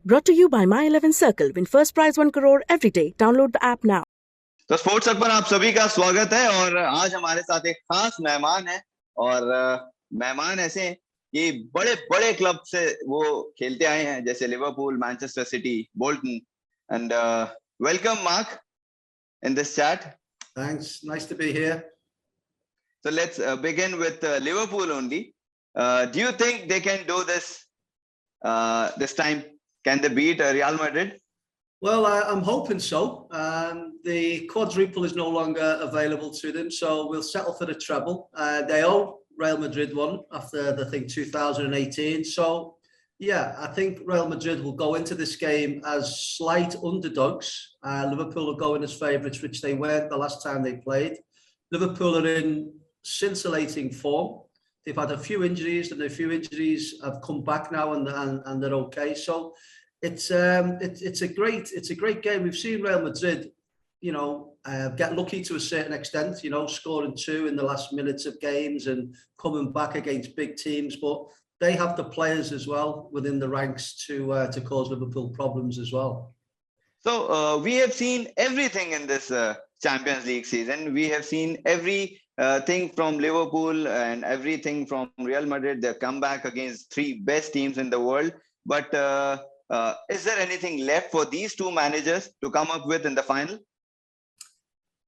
Brought to you by My 11 Circle. Win first prize 1 crore every day. Download the app now. तो sports hub पर आप सभी का स्वागत है और आज हमारे साथ एक खास मेहमान है और मेहमान ऐसे हैं कि बड़े बड़े क्लब से वो खेलते आए हैं जैसे Liverpool, Manchester city, Bolton and welcome mark in this chat. Thanks, nice to be here. So let's begin with Liverpool only. Do you think they can do this this time? Can they beat Real Madrid? Well, I'm hoping so. The quadruple is no longer available to them, so we'll settle for the treble. They owe Real Madrid one after the thing 2018. So, yeah, I think Real Madrid will go into this game as slight underdogs. Liverpool will go in as favourites, which they weren't the last time they played. Liverpool are in scintillating form. They've had a few injuries, and the few injuries have come back now, and they're okay. So. It's a great game. We've seen Real Madrid, get lucky to a certain extent, scoring 2 in the last minutes of games and coming back against big teams. But they have the players as well within the ranks to cause Liverpool problems as well. So we have seen everything in this Champions League season. We have seen every thing from Liverpool and everything from Real Madrid. Their comeback against 3 best teams in the world, but. Is there anything left for these 2 managers to come up with in the final?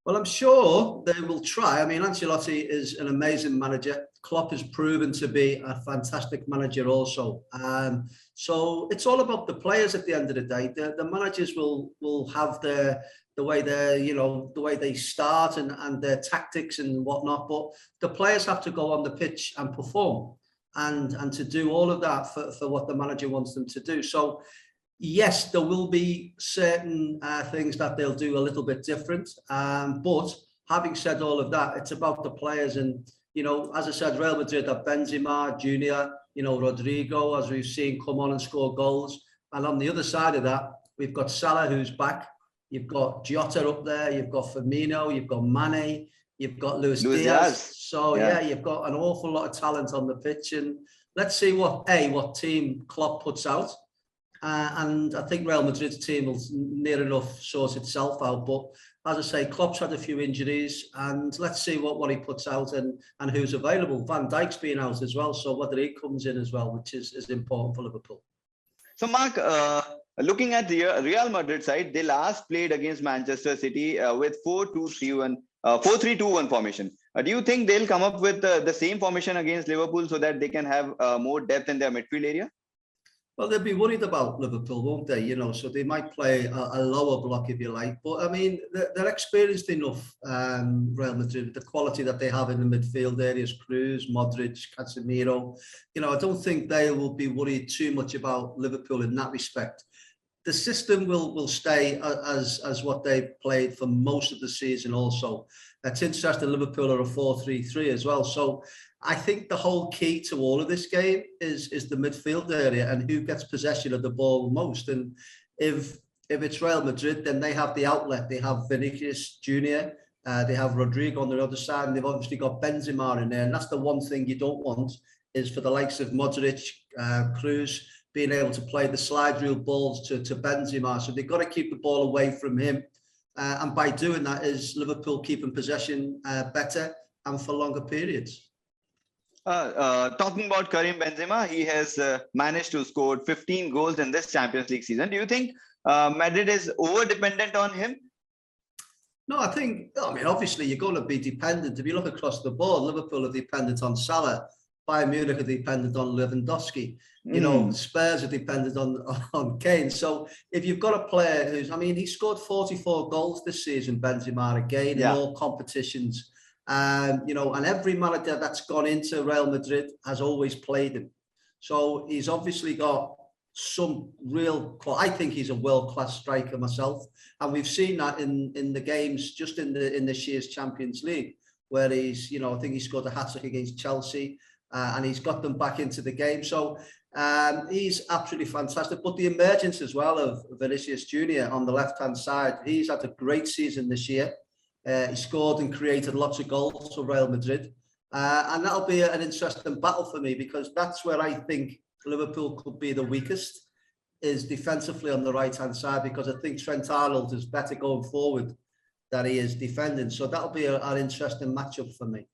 Well, I'm sure they will try. I mean, Ancelotti is an amazing manager. Klopp has proven to be a fantastic manager also. So it's all about the players at the end of the day. The managers will have the way the way they start and their tactics and whatnot. But the players have to go on the pitch and perform. And to do all of that for what the manager wants them to do. So, yes, there will be certain things that they'll do a little bit different. But having said all of that, it's about the players. And, as I said, Real Madrid have Benzema, Junior, Rodrigo, as we've seen, come on and score goals. And on the other side of that, we've got Salah, who's back. You've got Jota up there. You've got Firmino. You've got Mane. You've got Luis Diaz. So, yeah, you've got an awful lot of talent on the pitch. And let's see what team Klopp puts out. And I think Real Madrid's team will near enough sort itself out. But as I say, Klopp's had a few injuries. And let's see what he puts out and who's available. Van Dijk's been out as well. So whether he comes in as well, which is important for Liverpool. So, Mark, looking at the Real Madrid side, they last played against Manchester City with 4-2-3-1. 4-3-2-1 formation. Do you think they'll come up with the same formation against Liverpool so that they can have more depth in their midfield area? Well, they'll be worried about Liverpool, won't they? So they might play a lower block, if you like. But, I mean, they're experienced enough, Real Madrid, the quality that they have in the midfield areas, Kroos, Modric, Casemiro. I don't think they will be worried too much about Liverpool in that respect. The system will stay as what they've played for most of the season also. It's interesting, Liverpool are a 4-3-3 as well. So I think the whole key to all of this game is the midfield area and who gets possession of the ball most. And if it's Real Madrid, then they have the outlet. They have Vinicius Junior, they have Rodrigo on the other side, and they've obviously got Benzema in there. And that's the one thing you don't want is for the likes of Modric, Kroos, being able to play the slide rule balls to Benzema. So they've got to keep the ball away from him. And by doing that is Liverpool keeping possession better and for longer periods. Talking about Karim Benzema, he has managed to score 15 goals in this Champions League season. Do you think Madrid is over-dependent on him? No, I mean, obviously you're going to be dependent. If you look across the board, Liverpool are dependent on Salah. Bayern Munich are dependent on Lewandowski. Spurs are dependent on Kane. So if you've got a player he scored 44 goals this season, Benzema, again, in all competitions. And every manager that's gone into Real Madrid has always played him. So he's obviously got some I think he's a world-class striker myself. And we've seen that in the games just in this year's Champions League, where he's, I think he scored a hat-trick against Chelsea. And he's got them back into the game. So he's absolutely fantastic. But the emergence as well of Vinicius Junior on the left-hand side, he's had a great season this year. He scored and created lots of goals for Real Madrid. And that'll be an interesting battle for me because that's where I think Liverpool could be the weakest. is defensively on the right-hand side, because I think Trent Arnold is better going forward than he is defending. So that'll be an interesting matchup for me.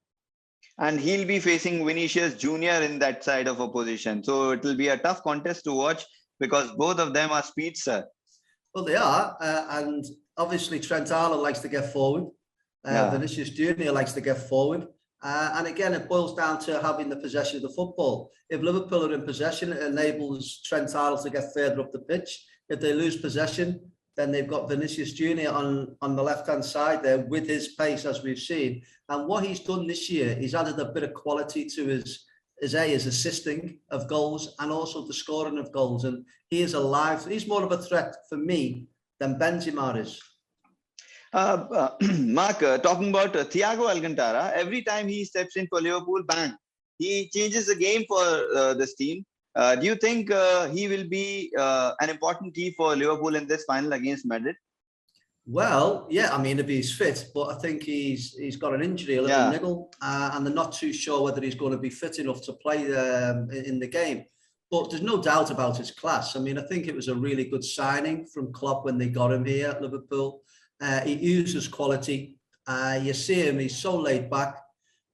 And he'll be facing Vinicius Junior in that side of opposition. So it will be a tough contest to watch because both of them are speedster. Well, they are. And obviously Trent Arnold likes to get forward. Vinicius Junior likes to get forward. And again, it boils down to having the possession of the football. If Liverpool are in possession, it enables Trent Arnold to get further up the pitch. If they lose possession, then they've got Vinicius Junior on the left-hand side there with his pace, as we've seen. And what he's done this year, he's added a bit of quality to his assisting of goals and also the scoring of goals. And he is alive. He's more of a threat for me than Benzema is. Mark, talking about Thiago Alcantara, every time he steps in for Liverpool, bang, he changes the game for this team. Do you think he will be an important key for Liverpool in this final against Madrid? Well, yeah, I mean, if he's fit, but I think he's got an injury, a little niggle, and they're not too sure whether he's going to be fit enough to play in the game. But there's no doubt about his class. I mean, I think it was a really good signing from Klopp when they got him here at Liverpool. He uses quality. You see him, he's so laid back.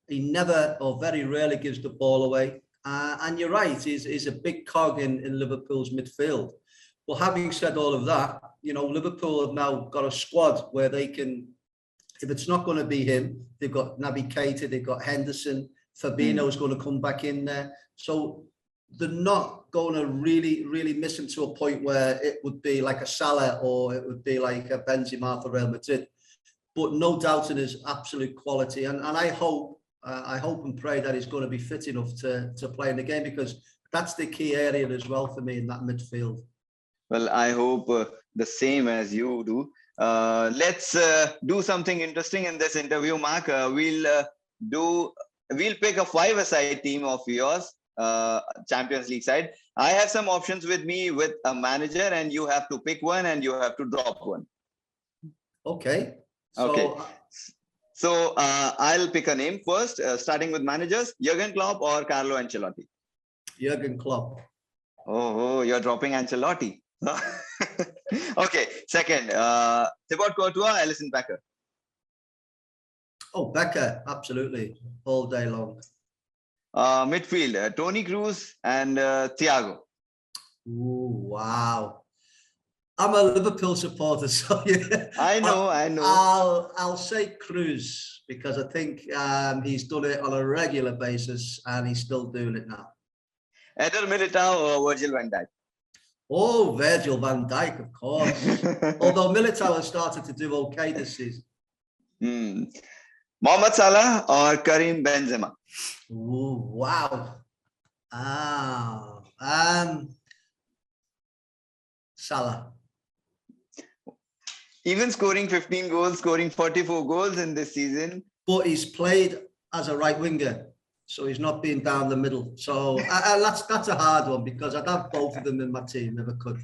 He never or very rarely gives the ball away. And you're right, he's a big cog in Liverpool's midfield. Well, having said all of that, you know, Liverpool have now got a squad where they can, if it's not going to be him, they've got Naby Keita, they've got Henderson, Fabinho's going to come back in there. So they're not going to really miss him to a point where it would be like a Salah or it would be like a Benzema for Real Madrid. But no doubt in his absolute quality. And I hope and pray that he's going to be fit enough to play in the game, because that's the key area as well for me in that midfield. Well, I hope the same as you do. Let's do something interesting in this interview, Mark. We'll pick a five-a-side team of yours, Champions League side. I have some options with me with a manager, and you have to pick one and you have to drop one. Okay. So I'll pick a name first, starting with managers, Jurgen Klopp or Carlo Ancelotti? Jurgen Klopp. Oh, you're dropping Ancelotti. Okay, second, Thibaut Courtois, Alisson Becker. Oh, Becker, absolutely, all day long. Midfield, Toni Kroos and Thiago. Ooh, wow. I'm a Liverpool supporter, so yeah. I know. I'll say Kroos, because I think he's done it on a regular basis and he's still doing it now. Eder Militao or Virgil van Dijk? Oh, Virgil van Dijk, of course. Although Militao has started to do okay this season. Mohamed Salah or Karim Benzema? Ooh, wow. Salah. Even scoring 15 goals, scoring 44 goals in this season. But he's played as a right winger, so he's not been down the middle. So that's a hard one, because I'd have both of them in my team if I could.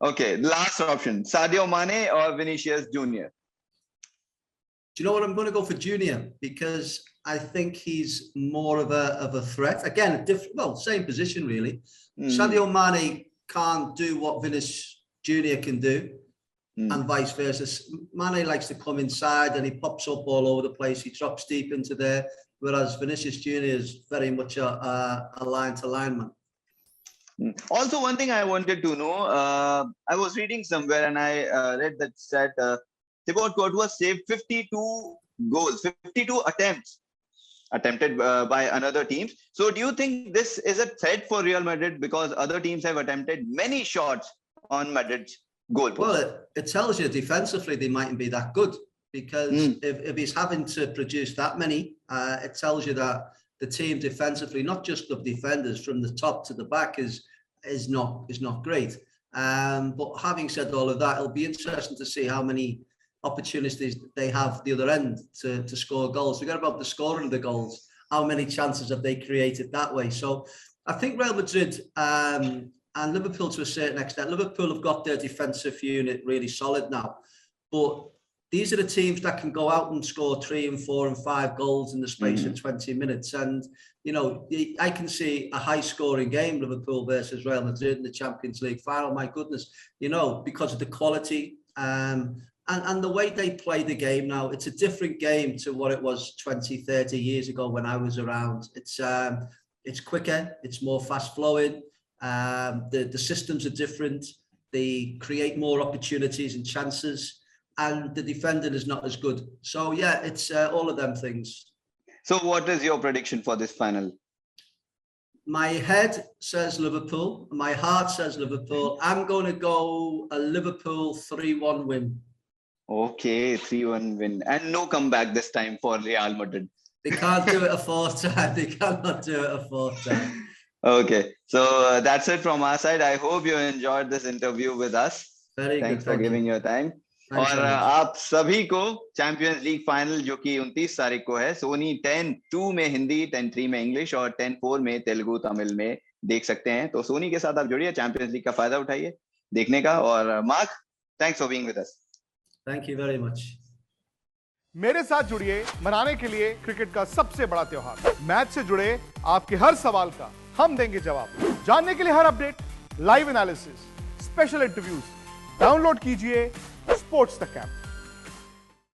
Okay, last option, Sadio Mane or Vinicius Junior? Do you know what? I'm going to go for Junior, because I think he's more of a threat. Again, same position really. Sadio Mane can't do what Vinicius Junior can do, and vice versa. Mane likes to come inside and he pops up all over the place. He drops deep into there, whereas Vinicius Junior is very much a line-to-line man. Also, one thing I wanted to know, I was reading somewhere and I read that stat, Thibaut Courtois saved 52 goals, 52 attempts attempted by another teams. So do you think this is a threat for Real Madrid, because other teams have attempted many shots on Madrid's goal post? Well, it tells you defensively they mightn't be that good, because if he's having to produce that many, it tells you that the team defensively, not just of defenders from the top to the back, is not great. But having said all of that, it'll be interesting to see how many opportunities they have the other end to score goals. Forget about the scoring of the goals. How many chances have they created that way? So I think Real Madrid and Liverpool to a certain extent, Liverpool have got their defensive unit really solid now. But these are the teams that can go out and score 3 and 4 and 5 goals in the space of 20 minutes. And, you know, I can see a high scoring game, Liverpool versus Real Madrid in the Champions League final. My goodness, you know, because of the quality and the way they play the game now. It's a different game to what it was 20, 30 years ago when I was around. It's quicker, it's more fast flowing. The systems are different. They create more opportunities and chances. And the defending is not as good. So, yeah, it's all of them things. So what is your prediction for this final? My head says Liverpool. My heart says Liverpool. I'm going to go a Liverpool 3-1 win. Okay, 3-1 win. And no comeback this time for Real Madrid. They can't do it a fourth time. They cannot do it a fourth time. Okay, so that's it from our side. I hope you enjoyed this interview with us. Very Thanks good. for giving your time. और आप सभी को champions league final जो कि 29 तारीख को है सोनी 10-2 में हिंदी, 10-3 में इंग्लिश और 10-4 में तेलुगु तमिल में देख सकते हैं. तो सोनी के साथ आप जुड़िए, चैंपियंस लीग का फायदा उठाइए देखने का. और mark, thanks for being with us. Thank you very much. मेरे साथ जुड़िए मनाने के लिए क्रिकेट का सबसे बड़ा त्योहार. मैच से जुड़े आपके हर सवाल का हम देंगे जवाब. जानने के लिए हर update, live analysis, special interviews download कीजिए स्पोर्ट्स तक ऐप.